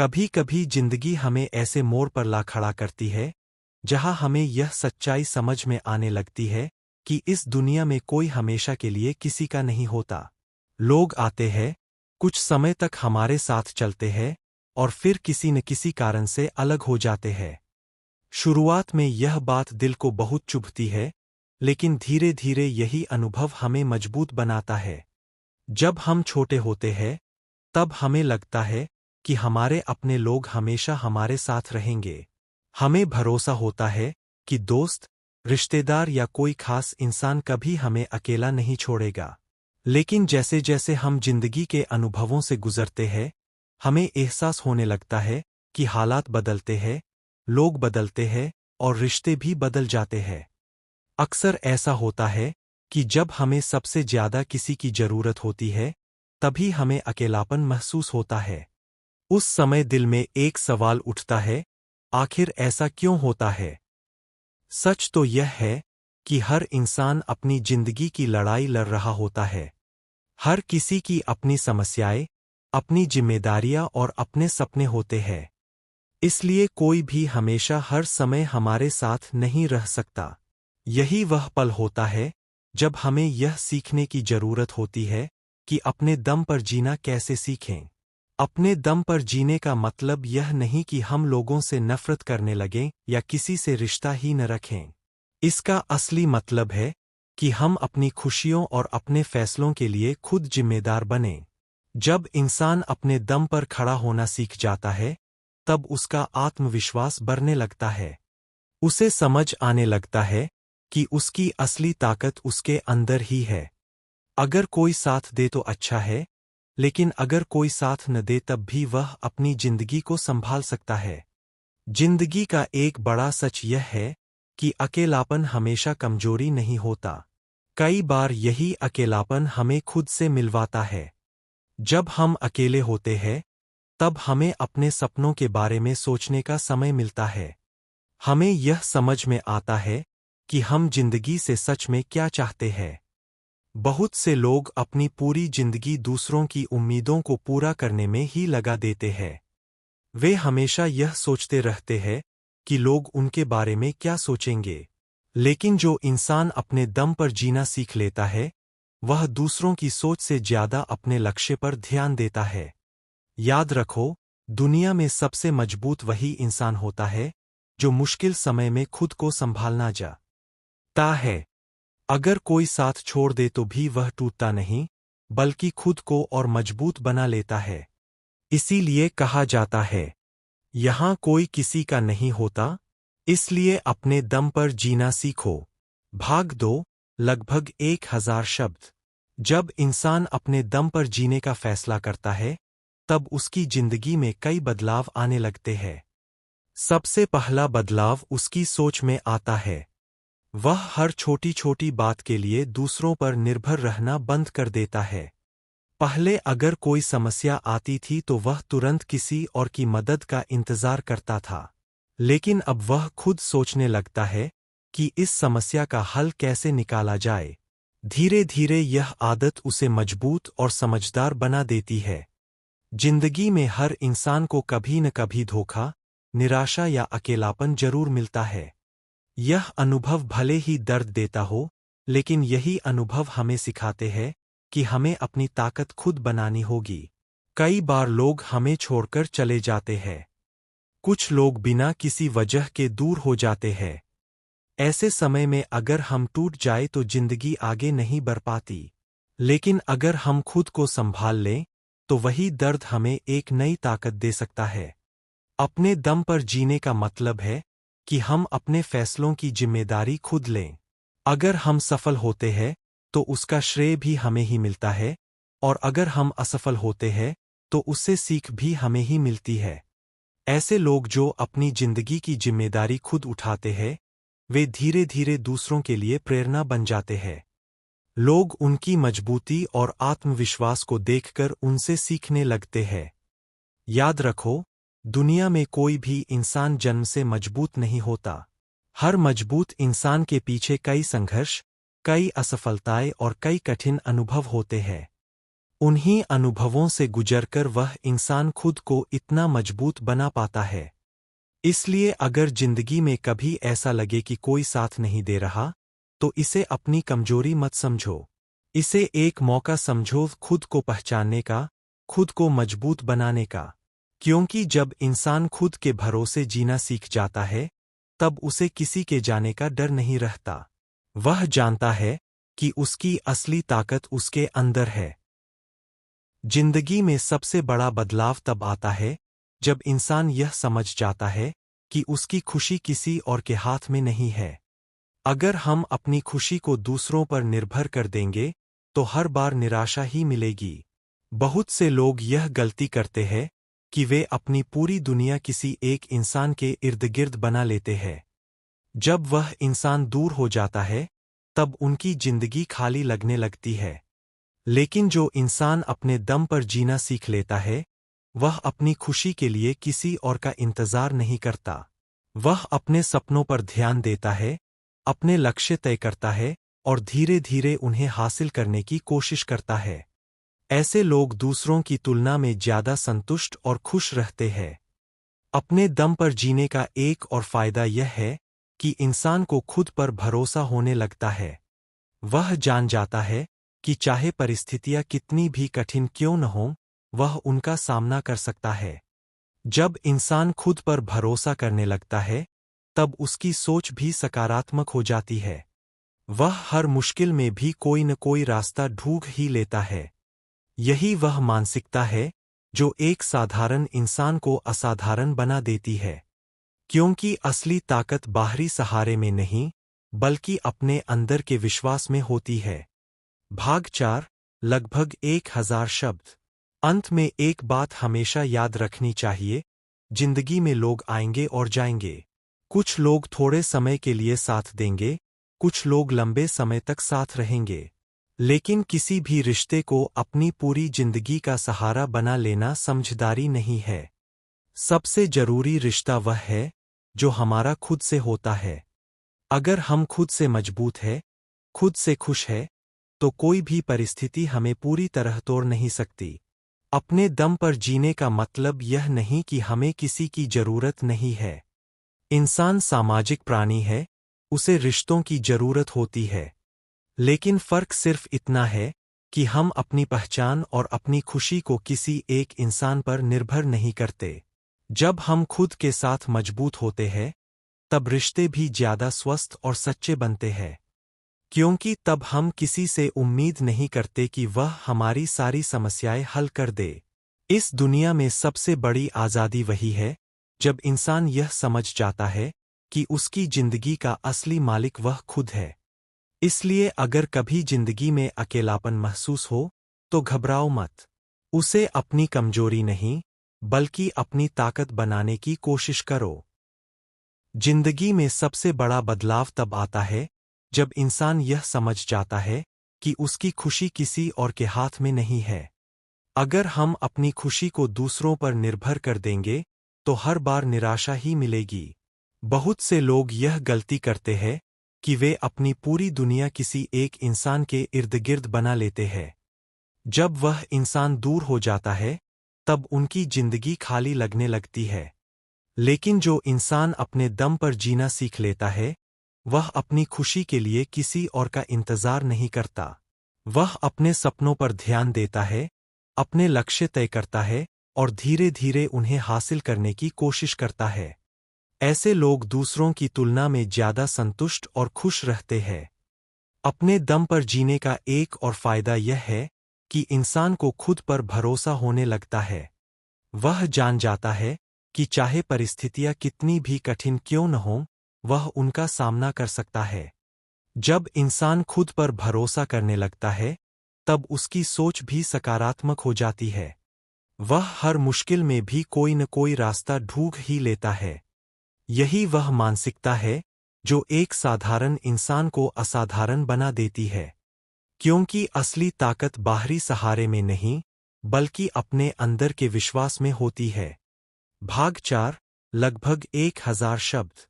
कभी कभी जिंदगी हमें ऐसे मोड़ पर ला खड़ा करती है जहां हमें यह सच्चाई समझ में आने लगती है कि इस दुनिया में कोई हमेशा के लिए किसी का नहीं होता। लोग आते हैं, कुछ समय तक हमारे साथ चलते हैं और फिर किसी न किसी कारण से अलग हो जाते हैं। शुरुआत में यह बात दिल को बहुत चुभती है, लेकिन धीरे धीरे यही अनुभव हमें मजबूत बनाता है। जब हम छोटे होते हैं तब हमें लगता है कि हमारे अपने लोग हमेशा हमारे साथ रहेंगे। हमें भरोसा होता है कि दोस्त, रिश्तेदार या कोई खास इंसान कभी हमें अकेला नहीं छोड़ेगा। लेकिन जैसे जैसे हम जिंदगी के अनुभवों से गुजरते हैं, हमें एहसास होने लगता है कि हालात बदलते हैं, लोग बदलते हैं और रिश्ते भी बदल जाते हैं। अक्सर ऐसा होता है कि जब हमें सबसे ज्यादा किसी की जरूरत होती है, तभी हमें अकेलापन महसूस होता है। उस समय दिल में एक सवाल उठता है, आखिर ऐसा क्यों होता है? सच तो यह है कि हर इंसान अपनी जिंदगी की लड़ाई लड़ रहा होता है। हर किसी की अपनी समस्याएं, अपनी जिम्मेदारियां और अपने सपने होते हैं। इसलिए कोई भी हमेशा हर समय हमारे साथ नहीं रह सकता। यही वह पल होता है जब हमें यह सीखने की जरूरत होती है कि अपने दम पर जीना कैसे सीखें। अपने दम पर जीने का मतलब यह नहीं कि हम लोगों से नफरत करने लगें या किसी से रिश्ता ही न रखें। इसका असली मतलब है कि हम अपनी खुशियों और अपने फैसलों के लिए खुद जिम्मेदार बनें। जब इंसान अपने दम पर खड़ा होना सीख जाता है, तब उसका आत्मविश्वास बढ़ने लगता है। उसे समझ आने लगता है कि उसकी असली ताकत उसके अंदर ही है। अगर कोई साथ दे तो अच्छा है, लेकिन अगर कोई साथ न दे तब भी वह अपनी जिंदगी को संभाल सकता है। जिंदगी का एक बड़ा सच यह है कि अकेलापन हमेशा कमजोरी नहीं होता। कई बार यही अकेलापन हमें खुद से मिलवाता है। जब हम अकेले होते हैं, तब हमें अपने सपनों के बारे में सोचने का समय मिलता है। हमें यह समझ में आता है कि हम जिंदगी से सच में क्या चाहते हैं। बहुत से लोग अपनी पूरी जिंदगी दूसरों की उम्मीदों को पूरा करने में ही लगा देते हैं। वे हमेशा यह सोचते रहते हैं कि लोग उनके बारे में क्या सोचेंगे। लेकिन जो इंसान अपने दम पर जीना सीख लेता है, वह दूसरों की सोच से ज्यादा अपने लक्ष्य पर ध्यान देता है। याद रखो, दुनिया में सबसे मजबूत वही इंसान होता है जो मुश्किल समय में खुद को संभालना जानता है। अगर कोई साथ छोड़ दे तो भी वह टूटता नहीं, बल्कि खुद को और मजबूत बना लेता है। इसीलिए कहा जाता है, यहां कोई किसी का नहीं होता, इसलिए अपने दम पर जीना सीखो। भाग 2, लगभग 1000 शब्द। जब इंसान अपने दम पर जीने का फैसला करता है, तब उसकी जिंदगी में कई बदलाव आने लगते हैं। सबसे पहला बदलाव उसकी सोच में आता है। वह हर छोटी छोटी बात के लिए दूसरों पर निर्भर रहना बंद कर देता है। पहले अगर कोई समस्या आती थी तो वह तुरंत किसी और की मदद का इंतजार करता था। लेकिन अब वह खुद सोचने लगता है कि इस समस्या का हल कैसे निकाला जाए। धीरे धीरे यह आदत उसे मजबूत और समझदार बना देती है। जिंदगी में हर इंसान को कभी न कभी धोखा, निराशा या अकेलापन जरूर मिलता है। यह अनुभव भले ही दर्द देता हो, लेकिन यही अनुभव हमें सिखाते हैं कि हमें अपनी ताकत खुद बनानी होगी। कई बार लोग हमें छोड़कर चले जाते हैं। कुछ लोग बिना किसी वजह के दूर हो जाते हैं। ऐसे समय में अगर हम टूट जाए तो जिंदगी आगे नहीं बढ़ पाती। लेकिन अगर हम खुद को संभाल लें, तो वही दर्द हमें एक नई ताकत दे सकता है। अपने दम पर जीने का मतलब है कि हम अपने फैसलों की जिम्मेदारी खुद लें। अगर हम सफल होते हैं, तो उसका श्रेय भी हमें ही मिलता है, और अगर हम असफल होते हैं, तो उससे सीख भी हमें ही मिलती है। ऐसे लोग जो अपनी जिंदगी की जिम्मेदारी खुद उठाते हैं, वे धीरे धीरे दूसरों के लिए प्रेरणा बन जाते हैं। लोग उनकी मजबूती और आत्मविश्वास को देखकर उनसे सीखने लगते हैं। याद रखो, दुनिया में कोई भी इंसान जन्म से मजबूत नहीं होता। हर मजबूत इंसान के पीछे कई संघर्ष, कई असफलताएं और कई कठिन अनुभव होते हैं। उन्हीं अनुभवों से गुजरकर वह इंसान खुद को इतना मजबूत बना पाता है। इसलिए अगर जिंदगी में कभी ऐसा लगे कि कोई साथ नहीं दे रहा, तो इसे अपनी कमजोरी मत समझो। इसे एक मौका समझो खुद को पहचानने का, खुद को मजबूत बनाने का। क्योंकि जब इंसान खुद के भरोसे जीना सीख जाता है, तब उसे किसी के जाने का डर नहीं रहता। वह जानता है कि उसकी असली ताकत उसके अंदर है। जिंदगी में सबसे बड़ा बदलाव तब आता है जब इंसान यह समझ जाता है कि उसकी खुशी किसी और के हाथ में नहीं है। अगर हम अपनी खुशी को दूसरों पर निर्भर कर देंगे, तो हर बार निराशा ही मिलेगी। बहुत से लोग यह गलती करते हैं कि वे अपनी पूरी दुनिया किसी एक इंसान के इर्द गिर्द बना लेते हैं। जब वह इंसान दूर हो जाता है, तब उनकी जिंदगी खाली लगने लगती है। लेकिन जो इंसान अपने दम पर जीना सीख लेता है, वह अपनी खुशी के लिए किसी और का इंतजार नहीं करता। वह अपने सपनों पर ध्यान देता है, अपने लक्ष्य तय करता है और धीरे धीरे उन्हें हासिल करने की कोशिश करता है। ऐसे लोग दूसरों की तुलना में ज्यादा संतुष्ट और खुश रहते हैं। अपने दम पर जीने का एक और फायदा यह है कि इंसान को खुद पर भरोसा होने लगता है। वह जान जाता है कि चाहे परिस्थितियां कितनी भी कठिन क्यों न हों, वह उनका सामना कर सकता है। जब इंसान खुद पर भरोसा करने लगता है, तब उसकी सोच भी सकारात्मक हो जाती है। वह हर मुश्किल में भी कोई न कोई रास्ता ढूंढ ही लेता है। यही वह मानसिकता है जो एक साधारण इंसान को असाधारण बना देती है। क्योंकि असली ताकत बाहरी सहारे में नहीं, बल्कि अपने अंदर के विश्वास में होती है। भाग 4, लगभग 1000 शब्द। अंत में एक बात हमेशा याद रखनी चाहिए, जिंदगी में लोग आएंगे और जाएंगे। कुछ लोग थोड़े समय के लिए साथ देंगे, कुछ लोग लंबे समय तक साथ रहेंगे। लेकिन किसी भी रिश्ते को अपनी पूरी जिंदगी का सहारा बना लेना समझदारी नहीं है। सबसे जरूरी रिश्ता वह है जो हमारा खुद से होता है। अगर हम खुद से मजबूत है, खुद से खुश है, तो कोई भी परिस्थिति हमें पूरी तरह तोड़ नहीं सकती। अपने दम पर जीने का मतलब यह नहीं कि हमें किसी की जरूरत नहीं है। इंसान सामाजिक प्राणी है, उसे रिश्तों की जरूरत होती है। लेकिन फर्क सिर्फ इतना है कि हम अपनी पहचान और अपनी खुशी को किसी एक इंसान पर निर्भर नहीं करते। जब हम खुद के साथ मजबूत होते हैं, तब रिश्ते भी ज्यादा स्वस्थ और सच्चे बनते हैं। क्योंकि तब हम किसी से उम्मीद नहीं करते कि वह हमारी सारी समस्याएं हल कर दे। इस दुनिया में सबसे बड़ी आज़ादी वही है जब इंसान यह समझ जाता है कि उसकी जिंदगी का असली मालिक वह खुद है। इसलिए अगर कभी जिंदगी में अकेलापन महसूस हो, तो घबराओ मत। उसे अपनी कमजोरी नहीं, बल्कि अपनी ताकत बनाने की कोशिश करो। जिंदगी में सबसे बड़ा बदलाव तब आता है जब इंसान यह समझ जाता है कि उसकी खुशी किसी और के हाथ में नहीं है। अगर हम अपनी खुशी को दूसरों पर निर्भर कर देंगे, तो हर बार निराशा ही मिलेगी। बहुत से लोग यह गलती करते हैं कि वे अपनी पूरी दुनिया किसी एक इंसान के इर्द गिर्द बना लेते हैं। जब वह इंसान दूर हो जाता है, तब उनकी जिंदगी खाली लगने लगती है। लेकिन जो इंसान अपने दम पर जीना सीख लेता है, वह अपनी खुशी के लिए किसी और का इंतजार नहीं करता। वह अपने सपनों पर ध्यान देता है, अपने लक्ष्य तय करता है और धीरे धीरे उन्हें हासिल करने की कोशिश करता है। ऐसे लोग दूसरों की तुलना में ज्यादा संतुष्ट और खुश रहते हैं। अपने दम पर जीने का एक और फायदा यह है कि इंसान को खुद पर भरोसा होने लगता है। वह जान जाता है कि चाहे परिस्थितियां कितनी भी कठिन क्यों न हों, वह उनका सामना कर सकता है। जब इंसान खुद पर भरोसा करने लगता है, तब उसकी सोच भी सकारात्मक हो जाती है। वह हर मुश्किल में भी कोई न कोई रास्ता ढूंढ ही लेता है। यही वह मानसिकता है जो एक साधारण इंसान को असाधारण बना देती है। क्योंकि असली ताकत बाहरी सहारे में नहीं, बल्कि अपने अंदर के विश्वास में होती है। भाग 4, लगभग 1000 शब्द।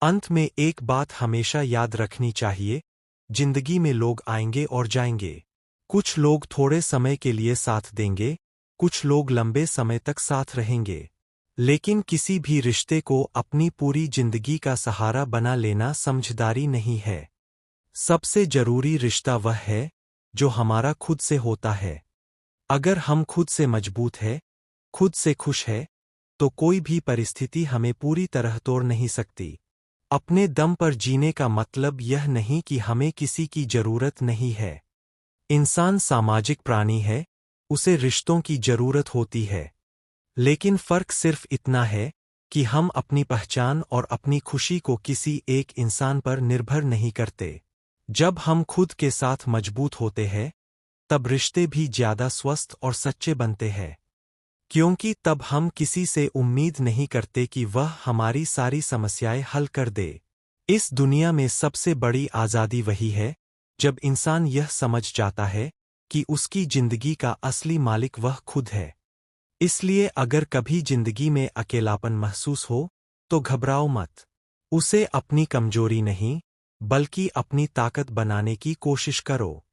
अंत में एक बात हमेशा याद रखनी चाहिए, जिंदगी में लोग आएंगे और जाएंगे। कुछ लोग थोड़े समय के लिए साथ देंगे, कुछ लोग लंबे समय तक साथ रहेंगे। लेकिन किसी भी रिश्ते को अपनी पूरी जिंदगी का सहारा बना लेना समझदारी नहीं है। सबसे जरूरी रिश्ता वह है जो हमारा खुद से होता है। अगर हम खुद से मजबूत है, खुद से खुश है, तो कोई भी परिस्थिति हमें पूरी तरह तोड़ नहीं सकती। अपने दम पर जीने का मतलब यह नहीं कि हमें किसी की जरूरत नहीं है। इंसान सामाजिक प्राणी है, उसे रिश्तों की जरूरत होती है। लेकिन फर्क सिर्फ इतना है कि हम अपनी पहचान और अपनी खुशी को किसी एक इंसान पर निर्भर नहीं करते। जब हम खुद के साथ मजबूत होते हैं, तब रिश्ते भी ज्यादा स्वस्थ और सच्चे बनते हैं। क्योंकि तब हम किसी से उम्मीद नहीं करते कि वह हमारी सारी समस्याएं हल कर दे। इस दुनिया में सबसे बड़ी आज़ादी वही है जब इंसान यह समझ जाता है कि उसकी जिंदगी का असली मालिक वह खुद है। इसलिए अगर कभी जिंदगी में अकेलापन महसूस हो, तो घबराओ मत। उसे अपनी कमजोरी नहीं, बल्कि अपनी ताकत बनाने की कोशिश करो।